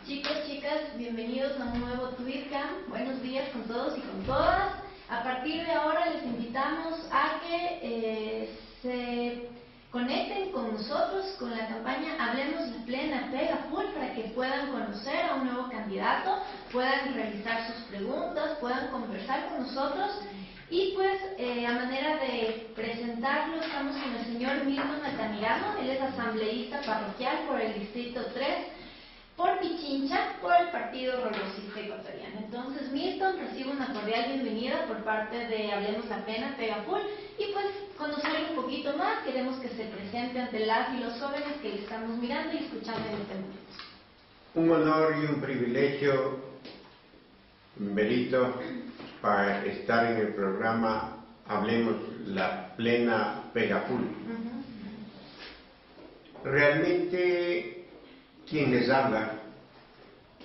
Chicos, chicas, bienvenidos a un nuevo Tweetcamp. Buenos días con todos y con todas. A partir de ahora les invitamos a que se conecten con nosotros con la campaña Hablemos la Plena Pega Full para que puedan conocer a un nuevo candidato, puedan realizar sus preguntas, puedan conversar con nosotros. Y pues a manera de presentarlo estamos con el señor Milton Altamirano. Él es asambleísta parroquial por el Distrito 3 por Pichincha, por el Partido Progresista Ecuatoriano. Entonces, Milton recibe una cordial bienvenida por parte de Hablemos la Plena Pega Full y pues conocerlo un poquito más. Queremos que se presente ante las y los jóvenes que le estamos mirando y escuchando en este momento. Un honor y un privilegio, Belito, para estar en el programa Hablemos la Plena Pega Full. Realmente quien les habla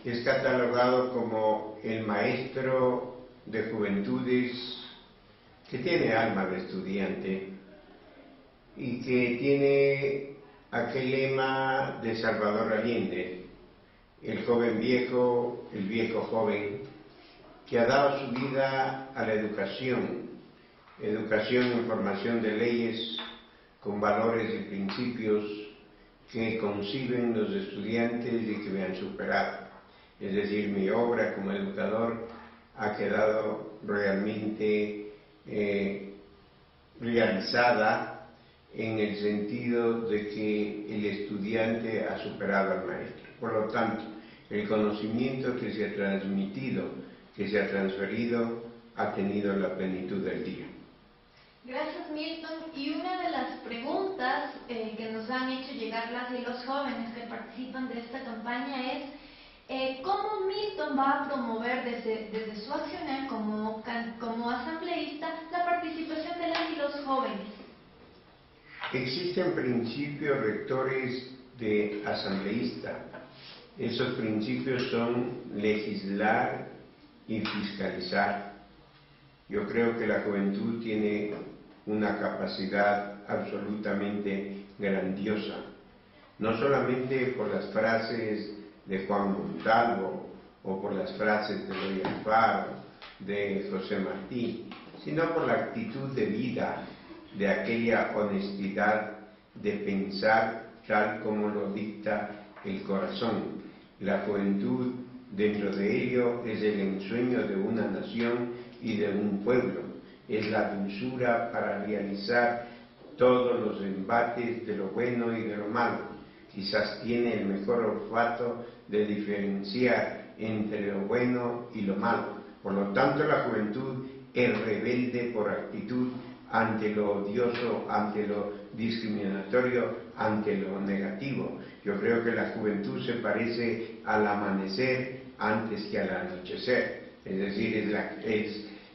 es catalogado como el maestro de juventudes que tiene alma de estudiante y que tiene aquel lema de Salvador Allende, el joven viejo, el viejo joven, que ha dado su vida a la educación en formación de leyes con valores y principios que conciben los estudiantes y que me han superado. Es decir, mi obra como educador ha quedado realmente realizada en el sentido de que el estudiante ha superado al maestro. Por lo tanto, el conocimiento que se ha transmitido, que se ha transferido, ha tenido la plenitud del día. Gracias, Milton. Y una de las preguntas que nos han hecho llegar las y los jóvenes que participan de esta campaña es ¿cómo Milton va a promover desde su accionar como asambleísta la participación de las y los jóvenes? Existen principios rectores de asambleísta. Esos principios son legislar y fiscalizar. Yo creo que la juventud tiene una capacidad absolutamente grandiosa, no solamente por las frases de Juan Montalvo o por las frases de Eloy Alfaro, de José Martí, sino por la actitud de vida, de aquella honestidad de pensar tal como lo dicta el corazón. La juventud, dentro de ello, es el ensueño de una nación y de un pueblo, es la dulzura para realizar todos los embates de lo bueno y de lo malo. Quizás tiene el mejor olfato de diferenciar entre lo bueno y lo malo. Por lo tanto, la juventud es rebelde por actitud ante lo odioso, ante lo discriminatorio, ante lo negativo. Yo creo que la juventud se parece al amanecer antes que al anochecer. Es decir,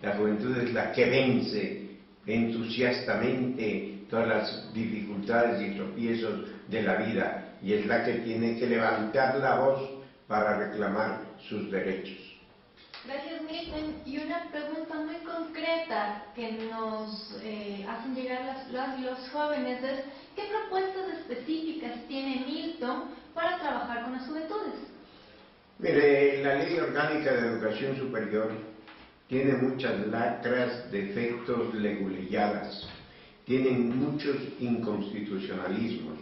la juventud es la que vence entusiastamente todas las dificultades y tropiezos de la vida y es la que tiene que levantar la voz para reclamar sus derechos. Gracias, Milton. Y una pregunta muy concreta que nos hacen llegar los jóvenes es ¿qué propuestas específicas tiene Milton para trabajar con las juventudes? Mire, la Ley Orgánica de Educación Superior tiene muchas lacras, defectos, leguleyadas, tienen muchos inconstitucionalismos.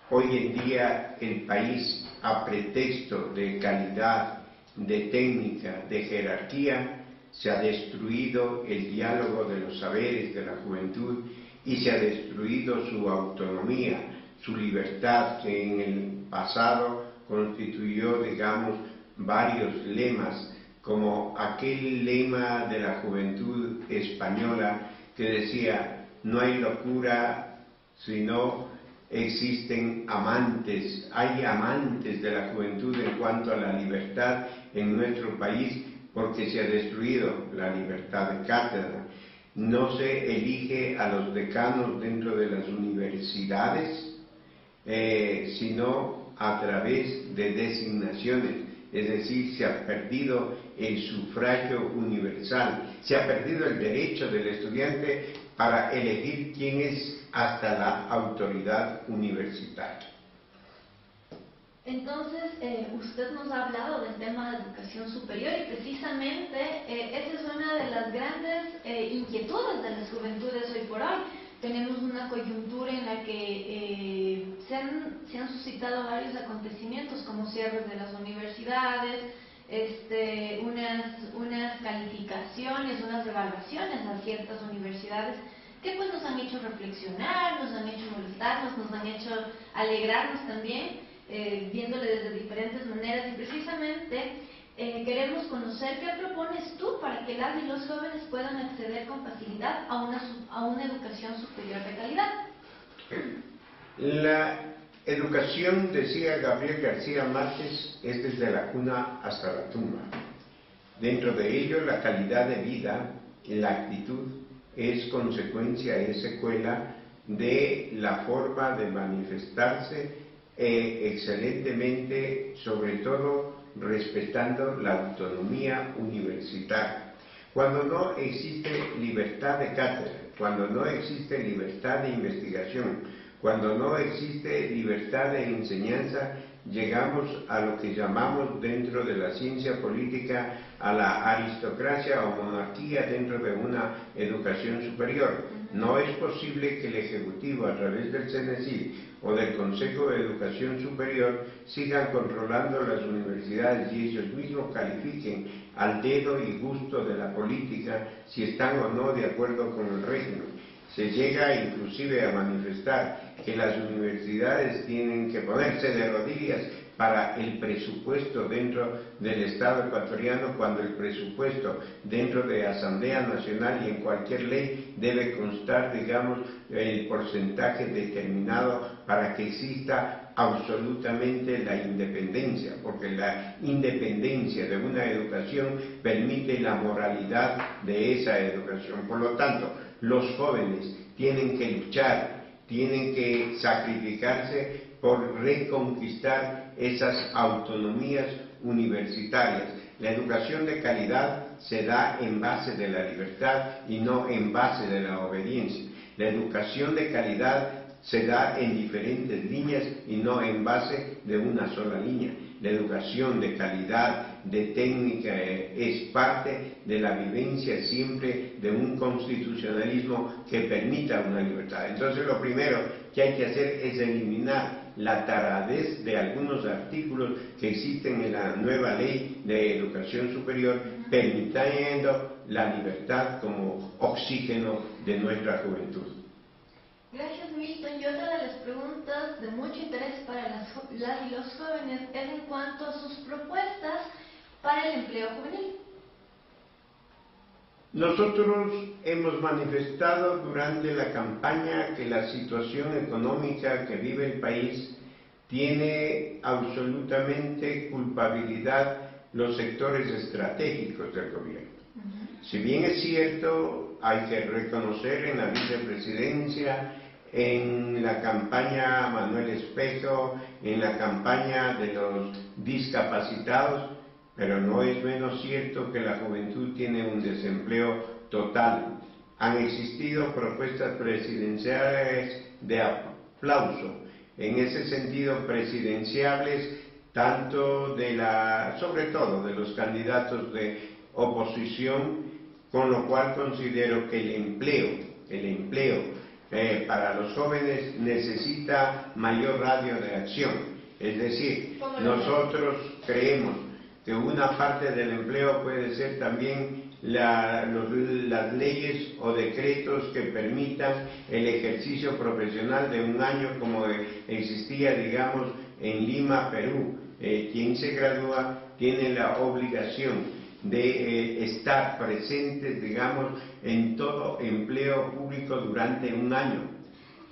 Hoy en día el país, a pretexto de calidad, de técnica, de jerarquía, se ha destruido el diálogo de los saberes de la juventud y se ha destruido su autonomía, su libertad, que en el pasado constituyó, digamos, varios lemas, como aquel lema de la juventud española que decía: no hay locura sino existen amantes, hay amantes de la juventud en cuanto a la libertad en nuestro país, porque se ha destruido la libertad de cátedra. No se elige a los decanos dentro de las universidades, sino a través de designaciones. Es decir, se ha perdido el sufragio universal, se ha perdido el derecho del estudiante para elegir quién es hasta la autoridad universitaria. Entonces, usted nos ha hablado del tema de educación superior y precisamente esa es una de las grandes inquietudes de las juventudes hoy por hoy. Tenemos una coyuntura en la que se han suscitado varios acontecimientos como cierres de las universidades, unas calificaciones, unas evaluaciones a ciertas universidades que pues nos han hecho reflexionar, nos han hecho molestarnos, nos han hecho alegrarnos también, viéndole desde diferentes maneras y precisamente queremos conocer qué propones tú para que las y los jóvenes puedan acceder con facilidad a una educación superior de calidad. La educación, decía Gabriel García Márquez, es desde la cuna hasta la tumba. Dentro de ello, la calidad de vida y la actitud es consecuencia, es secuela de la forma de manifestarse excelentemente, sobre todo respetando la autonomía universitaria. Cuando no existe libertad de cátedra, cuando no existe libertad de investigación, cuando no existe libertad de enseñanza, llegamos a lo que llamamos dentro de la ciencia política a la aristocracia o monarquía dentro de una educación superior. No es posible que el Ejecutivo, a través del CNESID o del Consejo de Educación Superior, sigan controlando las universidades y ellos mismos califiquen al dedo y gusto de la política si están o no de acuerdo con el régimen. Se llega inclusive a manifestar que las universidades tienen que ponerse de rodillas para el presupuesto dentro del Estado ecuatoriano, cuando el presupuesto dentro de Asamblea Nacional y en cualquier ley debe constar, digamos, el porcentaje determinado para que exista absolutamente la independencia, porque la independencia de una educación permite la moralidad de esa educación. Por lo tanto, los jóvenes tienen que luchar, tienen que sacrificarse por reconquistar esas autonomías universitarias. La educación de calidad se da en base de la libertad y no en base de la obediencia. La educación de calidad se da en diferentes líneas y no en base de una sola línea. La educación de calidad, de técnica, es parte de la vivencia siempre de un constitucionalismo que permita una libertad. Entonces, lo primero que hay que hacer es eliminar la taradez de algunos artículos que existen en la nueva ley de educación superior, permitiendo la libertad como oxígeno de nuestra juventud. Gracias, Milton. Y otra de las preguntas de mucho interés para las y los jóvenes es en cuanto a sus propuestas para el empleo juvenil. Nosotros hemos manifestado durante la campaña que la situación económica que vive el país tiene absolutamente culpabilidad los sectores estratégicos del gobierno. Si bien es cierto, hay que reconocer en la vicepresidencia, en la campaña Manuel Espejo, en la campaña de los discapacitados, pero no es menos cierto que la juventud tiene un desempleo total. Han existido propuestas presidenciales de aplauso, en ese sentido presidenciables, tanto sobre todo de los candidatos de oposición, con lo cual considero que el empleo para los jóvenes necesita mayor radio de acción. Es decir, nosotros creemos que una parte del empleo puede ser también las leyes o decretos que permitan el ejercicio profesional de un año, como existía, digamos, en Lima, Perú. Quien se gradúa tiene la obligación de estar presentes, digamos, en todo empleo público durante un año.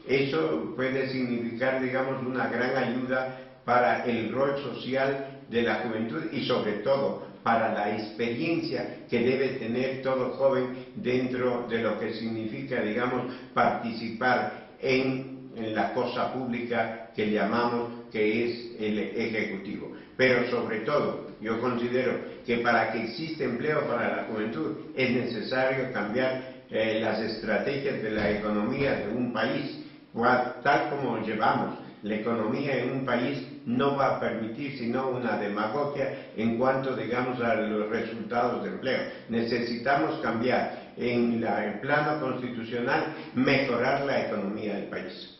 Eso puede significar, digamos, una gran ayuda para el rol social de la juventud y sobre todo para la experiencia que debe tener todo joven dentro de lo que significa, digamos, participar en la cosa pública que llamamos que es el Ejecutivo. Pero sobre todo, yo considero que para que exista empleo para la juventud es necesario cambiar las estrategias de la economía de un país. tal como llevamos la economía en un país, no va a permitir sino una demagogia en cuanto, digamos, a los resultados de empleo. Necesitamos cambiar en el plano constitucional, mejorar la economía del país.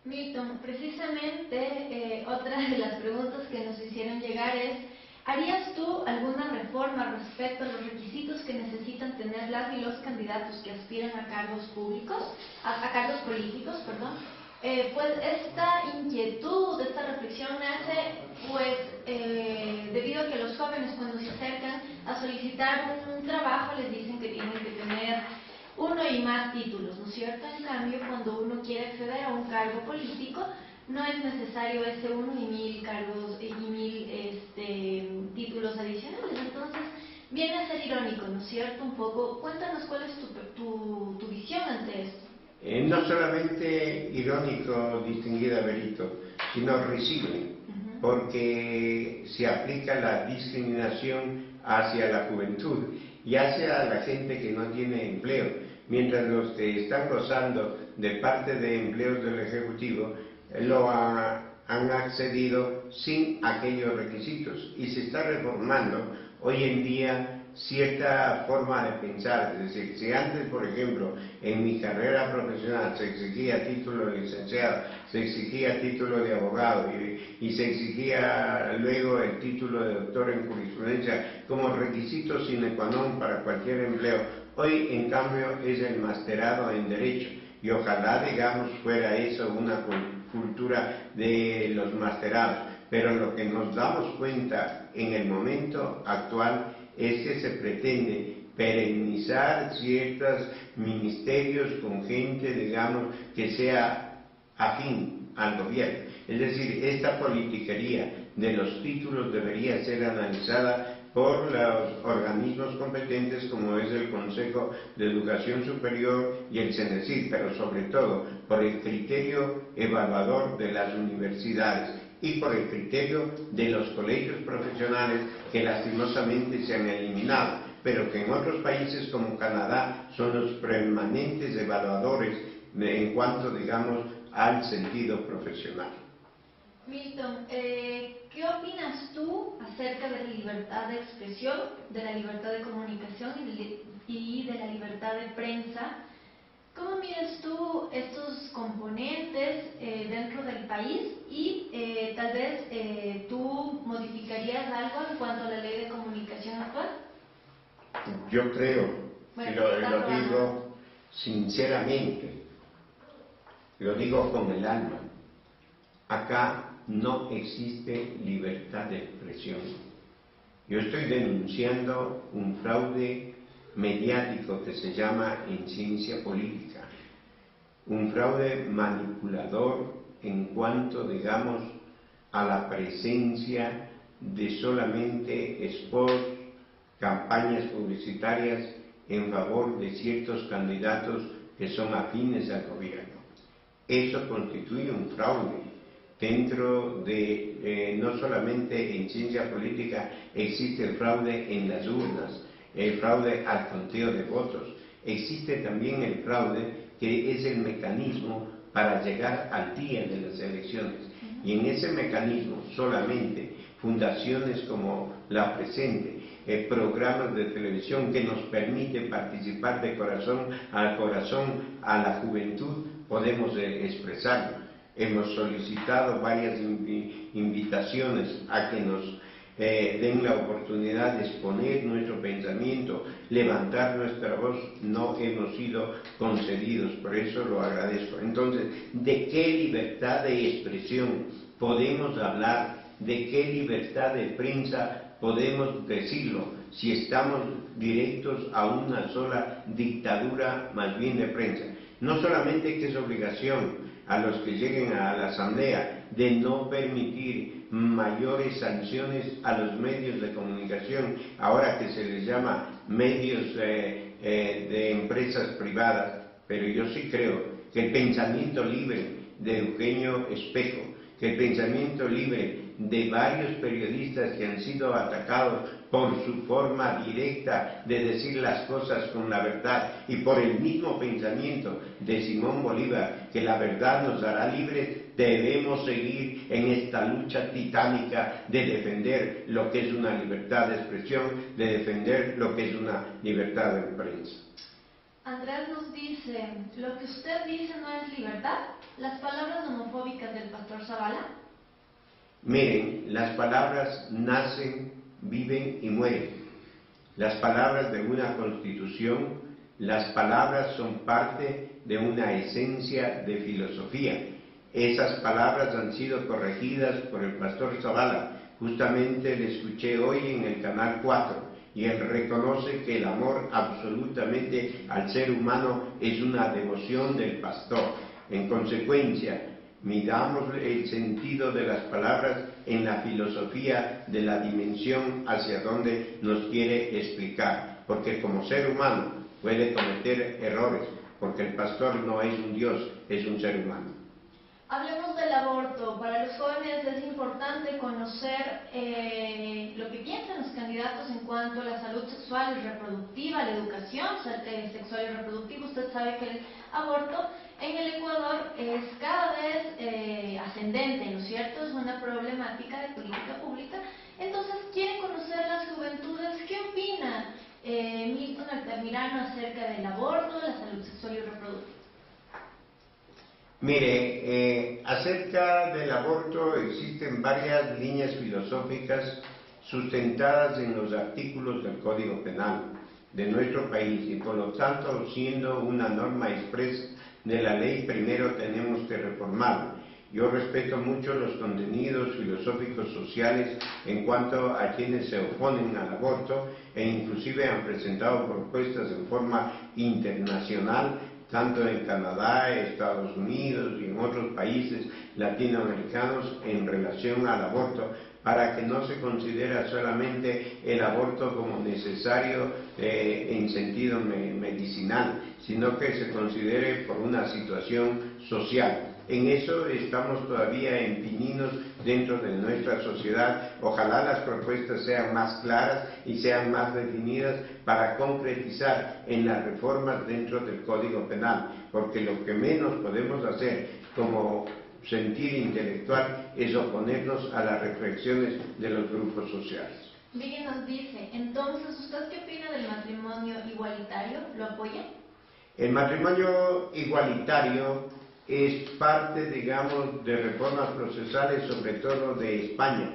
Milton, precisamente otra de las preguntas que nos hicieron llegar es: ¿harías tú alguna reforma respecto a los requisitos que necesitan tener las y los candidatos que aspiran a cargos públicos, a cargos políticos, perdón? Pues esta inquietud, esta reflexión nace debido a que los jóvenes, cuando se acercan a solicitar un trabajo, les dicen que tienen que tener uno y más títulos, ¿no es cierto? En cambio, cuando uno quiere acceder a un cargo político, no es necesario ese uno y mil cargos y mil títulos adicionales. Entonces, viene a ser irónico, ¿no es cierto? Un poco, cuéntanos cuál es tu visión ante esto. No solamente irónico, distinguida Berito, sino risible, porque se aplica la discriminación hacia la juventud y hacia la gente que no tiene empleo, mientras los que están gozando de parte de empleos del Ejecutivo lo han accedido sin aquellos requisitos, y se está reformando hoy en día cierta forma de pensar. Es decir, si antes, por ejemplo, en mi carrera profesional se exigía título de licenciado, se exigía título de abogado y se exigía luego el título de doctor en jurisprudencia como requisito sine qua non para cualquier empleo, hoy en cambio es el masterado en Derecho, y ojalá, digamos, fuera eso una cultura de los masterados, pero lo que nos damos cuenta en el momento actual es que se pretende perennizar ciertos ministerios con gente, digamos, que sea afín al gobierno. Es decir, esta politiquería de los títulos debería ser analizada por los organismos competentes como es el Consejo de Educación Superior y el CENESID, pero sobre todo por el criterio evaluador de las universidades y por el criterio de los colegios profesionales, que lastimosamente se han eliminado, pero que en otros países como Canadá son los permanentes evaluadores en cuanto, digamos, al sentido profesional. Milton, ¿qué opinas tú acerca de la libertad de expresión, de la libertad de comunicación y de la libertad de prensa? ¿Cómo miras tú estos componentes dentro del país? Y tal vez tú modificarías algo en cuanto a la ley de comunicación actual. Yo creo, y lo digo sinceramente, lo digo con el alma, acá no existe libertad de expresión. Yo estoy denunciando un fraude mediático que se llama en ciencia política, un fraude manipulador en cuanto, digamos, a la presencia de solamente spots, campañas publicitarias en favor de ciertos candidatos que son afines al gobierno. Eso constituye un fraude. Dentro de, no solamente en ciencia política, existe el fraude en las urnas, el fraude al conteo de votos. Existe también el fraude que es el mecanismo para llegar al día de las elecciones. Y en ese mecanismo solamente fundaciones como la presente, programas de televisión que nos permiten participar de corazón a la juventud, podemos expresarlo. Hemos solicitado varias invitaciones a que nos den la oportunidad de exponer nuestro pensamiento, levantar nuestra voz. No hemos sido concedidos, por eso lo agradezco. Entonces, ¿de qué libertad de expresión podemos hablar? ¿De qué libertad de prensa podemos decirlo si estamos directos a una sola dictadura, más bien de prensa? No solamente que es obligación a los que lleguen a la Asamblea de no permitir mayores sanciones a los medios de comunicación, ahora que se les llama medios de empresas privadas, pero yo sí creo que el pensamiento libre de Eugenio Espejo, que el pensamiento libre de varios periodistas que han sido atacados por su forma directa de decir las cosas con la verdad y por el mismo pensamiento de Simón Bolívar, que la verdad nos hará libres, debemos seguir en esta lucha titánica de defender lo que es una libertad de expresión, de defender lo que es una libertad de prensa. Andrés nos dice, lo que usted dice no es libertad, las palabras homofóbicas del pastor Zavala. Miren, las palabras nacen, viven y mueren. Las palabras de una constitución, las palabras son parte de una esencia de filosofía. Esas palabras han sido corregidas por el pastor Zavala. Justamente le escuché hoy en el Canal 4. Y él reconoce que el amor absolutamente al ser humano es una devoción del pastor. En consecuencia, midamos el sentido de las palabras en la filosofía de la dimensión hacia donde nos quiere explicar. Porque como ser humano puede cometer errores, porque el pastor no es un Dios, es un ser humano. Hablemos del aborto. Para los jóvenes es importante conocer lo que piensan los candidatos en cuanto a la salud sexual y reproductiva, la educación sexual y reproductiva. Usted sabe que el aborto en el Ecuador es cada vez ascendente, ¿no es cierto? Es una problemática de política pública. Entonces, quieren conocer las juventudes. ¿Qué opina Milton Altamirano acerca del aborto, la salud sexual y reproductiva? Mire, acerca del aborto existen varias líneas filosóficas sustentadas en los artículos del Código Penal de nuestro país y por lo tanto, siendo una norma expresa de la ley, primero tenemos que reformarla. Yo respeto mucho los contenidos filosóficos sociales en cuanto a quienes se oponen al aborto e inclusive han presentado propuestas en forma internacional tanto en Canadá, Estados Unidos y en otros países latinoamericanos en relación al aborto, para que no se considere solamente el aborto como necesario en sentido medicinal, sino que se considere por una situación social. En eso estamos todavía en pininos dentro de nuestra sociedad. Ojalá las propuestas sean más claras y sean más definidas para concretizar en las reformas dentro del Código Penal, porque lo que menos podemos hacer como sentir intelectual es oponernos a las reflexiones de los grupos sociales. Miguel nos dice, entonces, ¿usted qué opina del matrimonio igualitario? ¿Lo apoya? El matrimonio igualitario es parte, digamos, de reformas procesales, sobre todo de España.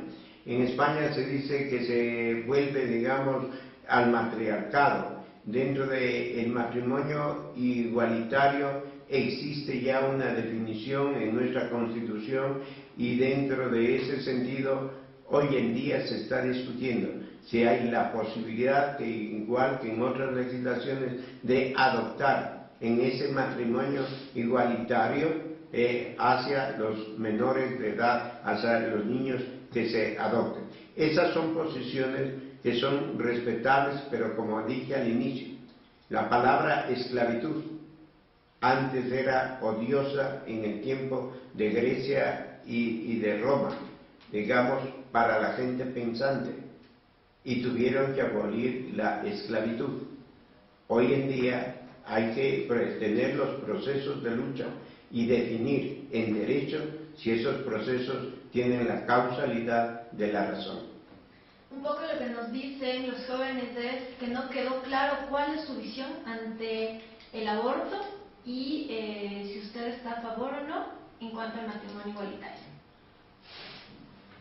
En España se dice que se vuelve, digamos, al matriarcado. Dentro del matrimonio igualitario existe ya una definición en nuestra Constitución y dentro de ese sentido hoy en día se está discutiendo si hay la posibilidad, que igual que en otras legislaciones, de adoptar en ese matrimonio igualitario hacia los menores de edad, hacia los niños que se adopten. Esas son posiciones que son respetables, pero como dije al inicio, la palabra esclavitud antes era odiosa en el tiempo de Grecia y de Roma, digamos, para la gente pensante, y tuvieron que abolir la esclavitud. Hoy en día hay que tener los procesos de lucha y definir en derecho si esos procesos tienen la causalidad de la razón. Un poco lo que nos dicen los jóvenes es que no quedó claro cuál es su visión ante el aborto y si usted está a favor o no en cuanto al matrimonio igualitario.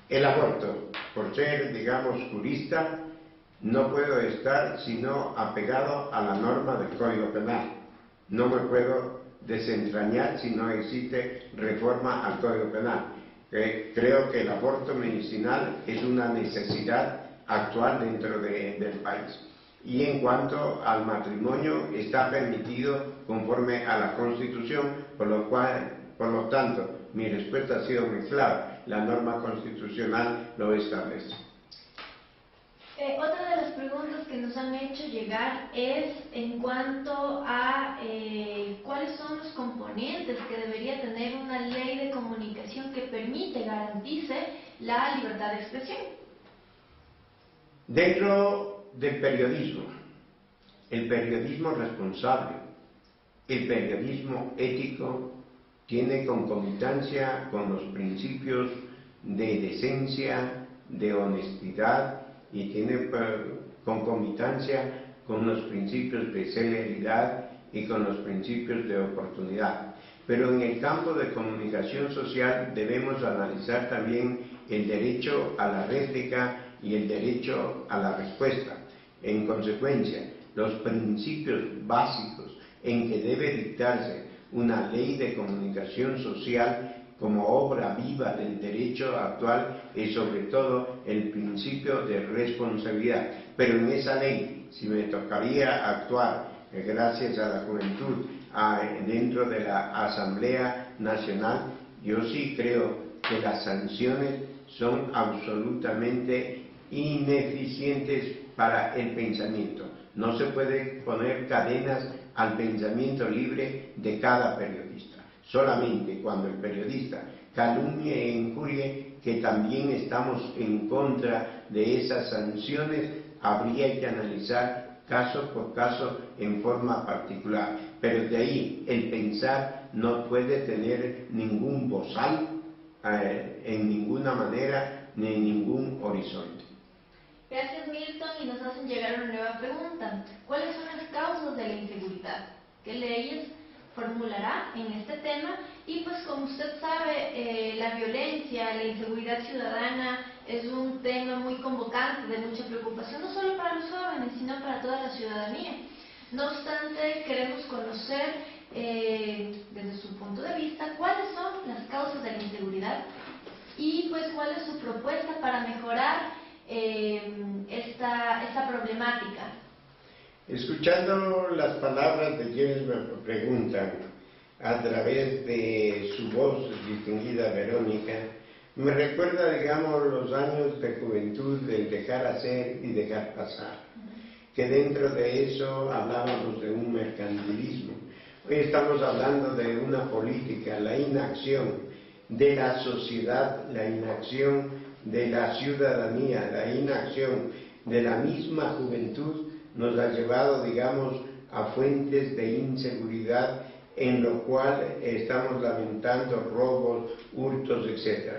El aborto, por ser, digamos, jurista, no puedo estar sino apegado a la norma del Código Penal. No me puedo desentrañar si no existe reforma al Código Penal. Creo que el aborto medicinal es una necesidad actual dentro del país. Y en cuanto al matrimonio, está permitido conforme a la Constitución, por lo tanto, mi respuesta ha sido muy clara. La norma constitucional lo establece. Otra de las preguntas que nos han hecho llegar es en cuanto a cuáles son los componentes que debería tener una ley de comunicación que permite, garantice la libertad de expresión. Dentro del periodismo, el periodismo responsable, el periodismo ético, tiene concomitancia con los principios de decencia, de honestidad, y tiene concomitancia con los principios de celeridad y con los principios de oportunidad. Pero en el campo de comunicación social debemos analizar también el derecho a la réplica y el derecho a la respuesta. En consecuencia, los principios básicos en que debe dictarse una ley de comunicación social como obra viva del derecho actual es sobre todo el principio de responsabilidad. Pero en esa ley, si me tocaría actuar gracias a la juventud dentro de la Asamblea Nacional, yo sí creo que las sanciones son absolutamente ineficientes para el pensamiento. No se puede poner cadenas al pensamiento libre de cada periodista. Solamente cuando el periodista calumnie e injurie, que también estamos en contra de esas sanciones, habría que analizar caso por caso en forma particular. Pero de ahí el pensar no puede tener ningún bozal en ninguna manera ni en ningún horizonte. Gracias, Milton, y nos hacen llegar una nueva pregunta. ¿Cuáles son las causas de la inseguridad? ¿Qué leyes formulará en este tema? Y pues como usted sabe, la violencia, la inseguridad ciudadana es un tema muy convocante, de mucha preocupación, no solo para los jóvenes, sino para toda la ciudadanía. No obstante, queremos conocer desde su punto de vista cuáles son las causas de la inseguridad y pues cuál es su propuesta para mejorar esta problemática. Escuchando las palabras de quienes me preguntan a través de su voz distinguida Verónica, me recuerda, digamos, los años de juventud del dejar hacer y dejar pasar, que dentro de eso hablábamos de un mercantilismo. Hoy estamos hablando de una política, la inacción de la sociedad, la inacción de la ciudadanía, la inacción de la misma juventud nos ha llevado, digamos, a fuentes de inseguridad en lo cual estamos lamentando robos, hurtos, etc.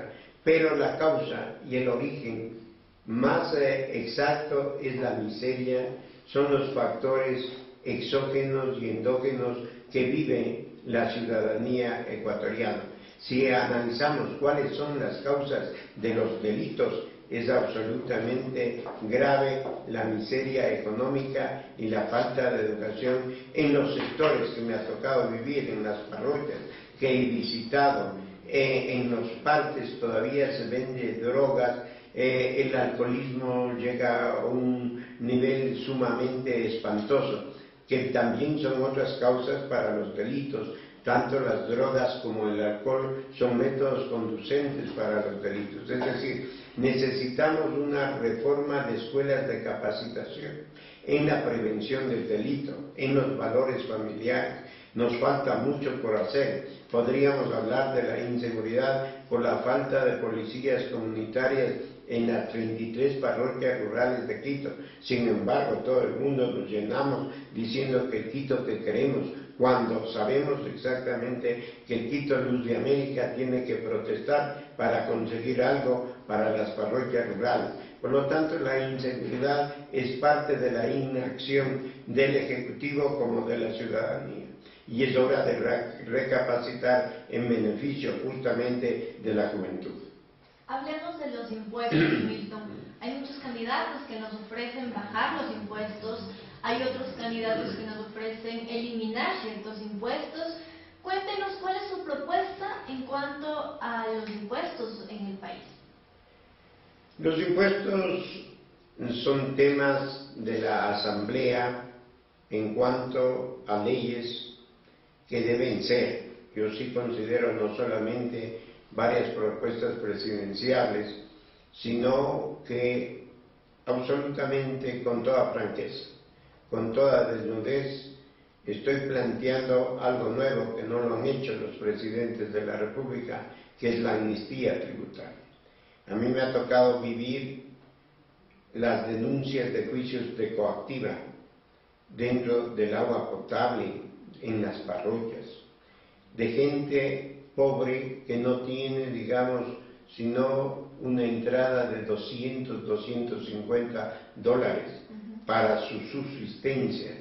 Pero la causa y el origen más exacto es la miseria, son los factores exógenos y endógenos que vive la ciudadanía ecuatoriana. Si analizamos cuáles son las causas de los delitos, es absolutamente grave la miseria económica y la falta de educación en los sectores que me ha tocado vivir, en las parroquias que he visitado, en los parques todavía se vende drogas, el alcoholismo llega a un nivel sumamente espantoso, que también son otras causas para los delitos. Tanto las drogas como el alcohol son métodos conducentes para los delitos. Es decir, necesitamos una reforma de escuelas de capacitación en la prevención del delito, en los valores familiares. Nos falta mucho por hacer. Podríamos hablar de la inseguridad por la falta de policías comunitarias en las 33 parroquias rurales de Quito. Sin embargo, todo el mundo nos llenamos diciendo que el Quito que queremos, cuando sabemos exactamente que el Quito Luz de América tiene que protestar para conseguir algo para las parroquias rurales. Por lo tanto, la inseguridad es parte de la inacción del Ejecutivo como de la ciudadanía. Y es hora de recapacitar en beneficio justamente de la juventud. Hablemos de los impuestos, Milton. Hay muchos candidatos que nos ofrecen bajar los impuestos, hay otros candidatos que nos ofrecen eliminar ciertos impuestos. Cuéntenos cuál es su propuesta en cuanto a los impuestos en el país. Los impuestos son temas de la Asamblea en cuanto a leyes que deben ser. Yo sí considero no solamente varias propuestas presidenciales, sino que absolutamente con toda franqueza, con toda desnudez, estoy planteando algo nuevo que no lo han hecho los presidentes de la República, que es la amnistía tributaria. A mí me ha tocado vivir las denuncias de juicios de coactiva dentro del agua potable, en las parroquias, de gente pobre que no tiene, digamos, sino una entrada de 200, 250 dólares para su subsistencia.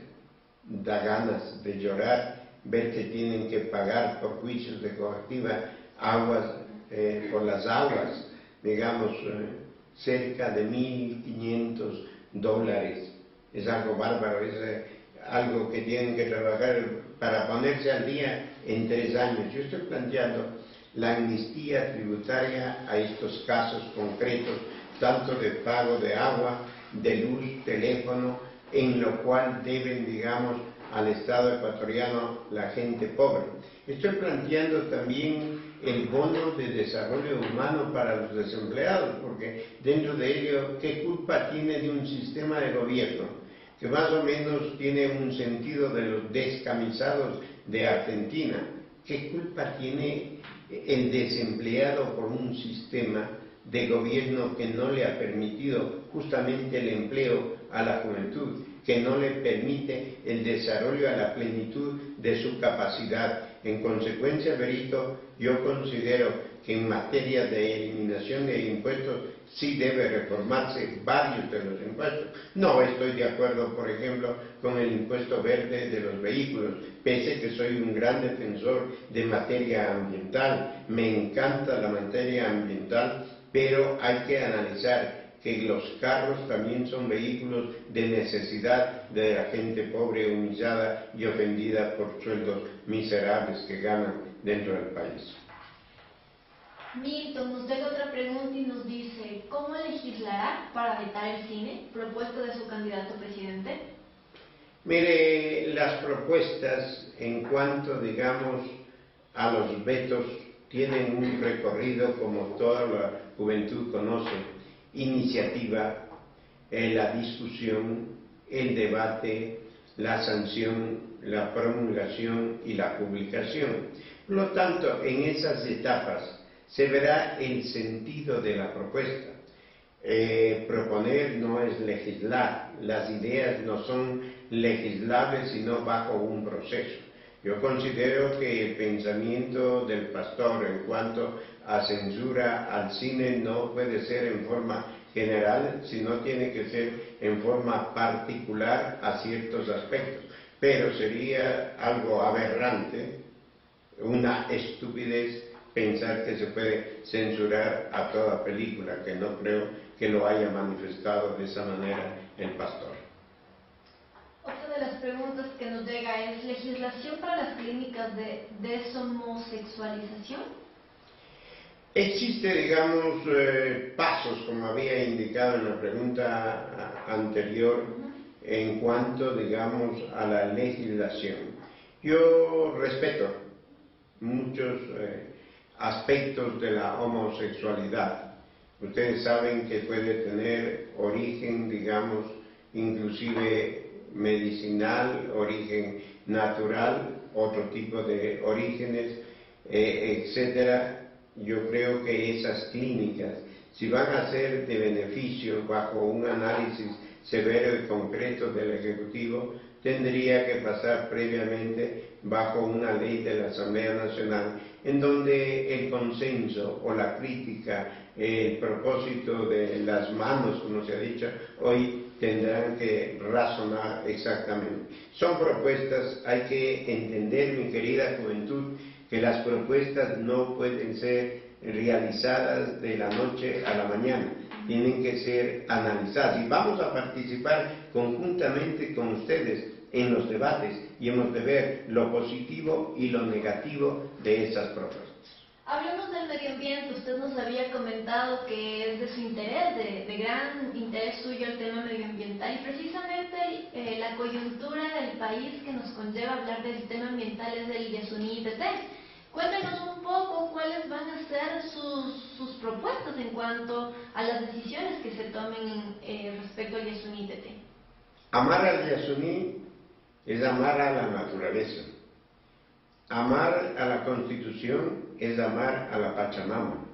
Da ganas de llorar ver que tienen que pagar por juicios de coactiva por las aguas, digamos, cerca de 1.500 dólares. Es algo bárbaro, es algo que tienen que trabajar para ponerse al día en 3 años. Yo estoy planteando la amnistía tributaria a estos casos concretos, tanto de pago de agua, de luz, teléfono, en lo cual deben, digamos, al Estado ecuatoriano la gente pobre. Estoy planteando también el bono de desarrollo humano para los desempleados, porque dentro de ello, ¿qué culpa tiene de un sistema de gobierno que más o menos tiene un sentido de los descamisados de Argentina? ¿Qué culpa tiene el desempleado por un sistema de gobierno que no le ha permitido justamente el empleo a la juventud, que no le permite el desarrollo a la plenitud de su capacidad? En consecuencia, Berito, yo considero que en materia de eliminación de impuestos sí debe reformarse varios de los impuestos. No estoy de acuerdo, por ejemplo, con el impuesto verde de los vehículos, pese que soy un gran defensor de materia ambiental. Me encanta la materia ambiental, pero hay que analizar que los carros también son vehículos de necesidad de la gente pobre, humillada y ofendida por sueldos miserables que ganan dentro del país. Milton nos llega otra pregunta y nos dice: ¿cómo legislará para vetar el cine, propuesta de su candidato presidente? Mire, las propuestas en cuanto, digamos, a los vetos tienen un recorrido, como toda la juventud conoce: iniciativa, la discusión, el debate, la sanción, la promulgación y la publicación. Por lo tanto, en esas etapas se verá el sentido de la propuesta. Proponer no es legislar, las ideas no son legislables sino bajo un proceso. Yo considero que el pensamiento del pastor en cuanto a censura al cine no puede ser en forma general, sino tiene que ser en forma particular a ciertos aspectos. Pero sería algo aberrante, una estupidez, pensar que se puede censurar a toda película, que no creo que lo haya manifestado de esa manera el pastor. Otra de las preguntas que nos llega es: ¿legislación para las clínicas de deshomosexualización? Existe, digamos, pasos, como había indicado en la pregunta anterior, en cuanto, digamos, a la legislación. Yo respeto muchos aspectos de la homosexualidad. Ustedes saben que puede tener origen, digamos, inclusive medicinal, origen natural, otro tipo de orígenes, etcétera. Yo creo que esas clínicas, si van a ser de beneficio bajo un análisis severo y concreto del Ejecutivo, tendría que pasar previamente bajo una ley de la Asamblea Nacional, en donde el consenso o la crítica, el propósito de las manos, como se ha dicho hoy, tendrán que razonar exactamente. Son propuestas, hay que entender, mi querida juventud, que las propuestas no pueden ser realizadas de la noche a la mañana, tienen que ser analizadas, y vamos a participar conjuntamente con ustedes en los debates y hemos de ver lo positivo y lo negativo de esas propuestas. Hablemos del medio ambiente. Usted nos había comentado que es de su interés, de gran interés suyo, el tema medioambiental, y precisamente la coyuntura del país que nos conlleva hablar del tema ambiental es del Yasuní IPT. Cuéntenos un poco cuáles van a ser sus propuestas en cuanto a las decisiones que se tomen respecto al Yasuní Tete. Amar al Yasuní es amar a la naturaleza. Amar a la Constitución es amar a la Pachamama.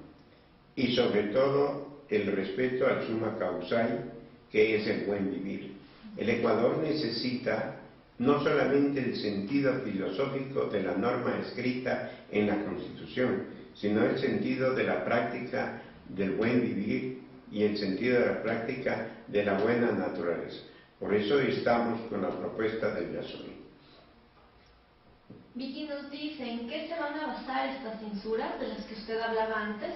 Y sobre todo el respeto al summa causal, que es el buen vivir. El Ecuador necesita no solamente el sentido filosófico de la norma escrita en la Constitución, sino el sentido de la práctica del buen vivir y el sentido de la práctica de la buena naturaleza. Por eso estamos con la propuesta del Yasuní. Vicky nos dice, ¿en qué se van a basar estas censuras de las que usted hablaba antes?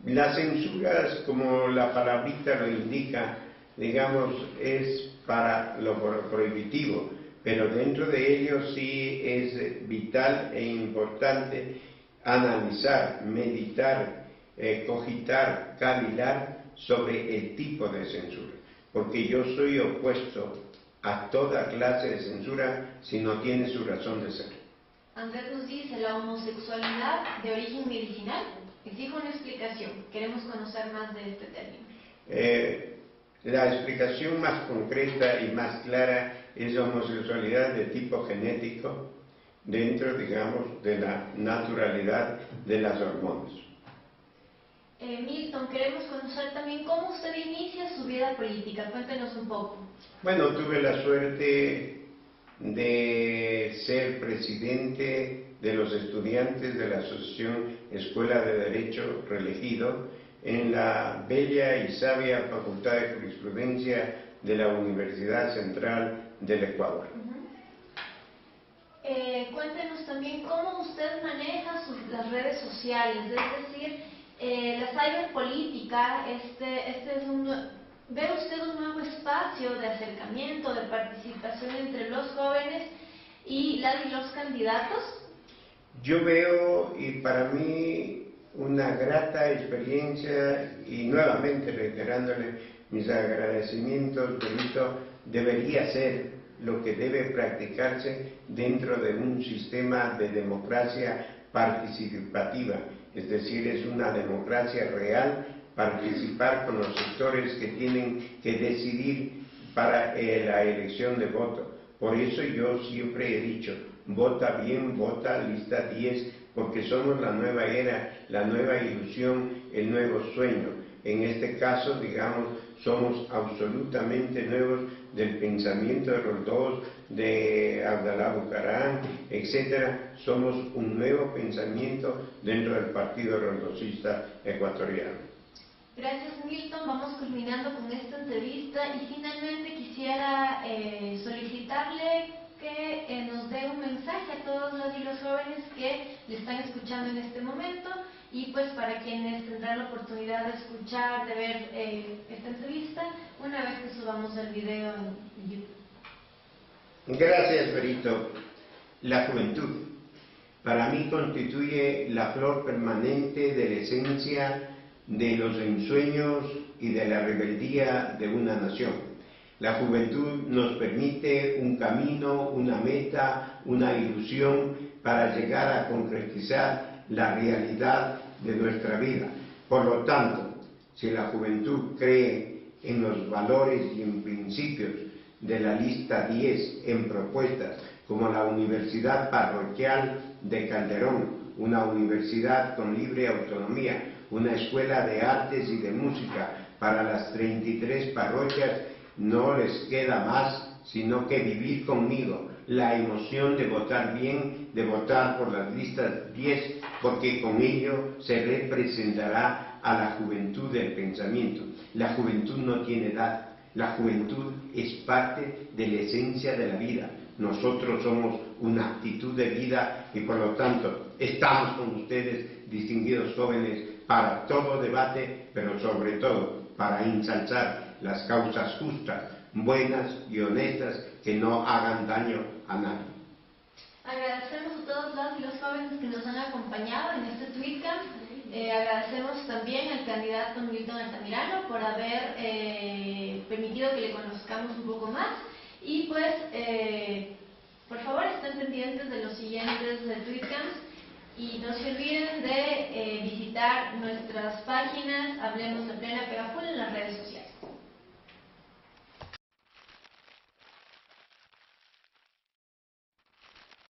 Las censuras, como la palabrita lo indica, digamos, es para lo prohibitivo, pero dentro de ello sí es vital e importante analizar, meditar, cogitar, cavilar sobre el tipo de censura, porque yo soy opuesto a toda clase de censura si no tiene su razón de ser. Andrés nos dice, la homosexualidad de origen medicinal. Exijo una explicación, queremos conocer más de este término. La explicación más concreta y más clara es la homosexualidad de tipo genético dentro, digamos, de la naturalidad de las hormonas. Milton, queremos conocer también cómo usted inicia su vida política, cuéntenos un poco. Bueno, tuve la suerte de ser presidente de los estudiantes de la Asociación Escuela de Derecho reelegido en la bella y sabia Facultad de Jurisprudencia de la Universidad Central del Ecuador. Cuéntenos también cómo usted maneja las redes sociales, es decir, la cyberpolítica, ¿ve usted un nuevo espacio de acercamiento, de participación entre los jóvenes y los candidatos? Yo veo, y para mí, una grata experiencia, y nuevamente reiterándole mis agradecimientos, Benito, debería ser lo que debe practicarse dentro de un sistema de democracia participativa, es decir, es una democracia real, participar con los sectores que tienen que decidir para la elección de voto. Por eso yo siempre he dicho, vota bien, vota lista 10, porque somos la nueva era, la nueva ilusión, el nuevo sueño. En este caso, digamos, somos absolutamente nuevos del pensamiento de Roldós, de Abdalá Bucaram, etc. Somos un nuevo pensamiento dentro del Partido Roldosista Ecuatoriano. Gracias, Milton. Vamos culminando con esta entrevista y finalmente quisiera solicitarle que nos dé un mensaje a todos los jóvenes que le están escuchando en este momento y pues para quienes tendrán la oportunidad de escuchar, de ver esta entrevista una vez que subamos el video en YouTube. Gracias, Berito. La juventud para mí constituye la flor permanente de la esencia de los ensueños y de la rebeldía de una nación. La juventud nos permite un camino, una meta, una ilusión para llegar a concretizar la realidad de nuestra vida. Por lo tanto, si la juventud cree en los valores y en principios de la lista 10 en propuestas como la Universidad Parroquial de Calderón, una universidad con libre autonomía, una escuela de artes y de música para las 33 parroquias, no les queda más sino que vivir conmigo la emoción de votar bien, de votar por las listas 10, porque con ello se representará a la juventud del pensamiento. La juventud no tiene edad, la juventud es parte de la esencia de la vida. Nosotros somos una actitud de vida y por lo tanto estamos con ustedes, distinguidos jóvenes, para todo debate, pero sobre todo para ensalzar las causas justas, buenas y honestas que no hagan daño a nadie. Agradecemos a todos los jóvenes que nos han acompañado en este Tweetcamp. Agradecemos también al candidato Milton Altamirano por haber permitido que le conozcamos un poco más. Y pues, por favor, estén pendientes de los siguientes Tweetcamps y no se olviden de visitar nuestra nuestras páginas, Hablemos de Plena Pega Full en las redes sociales.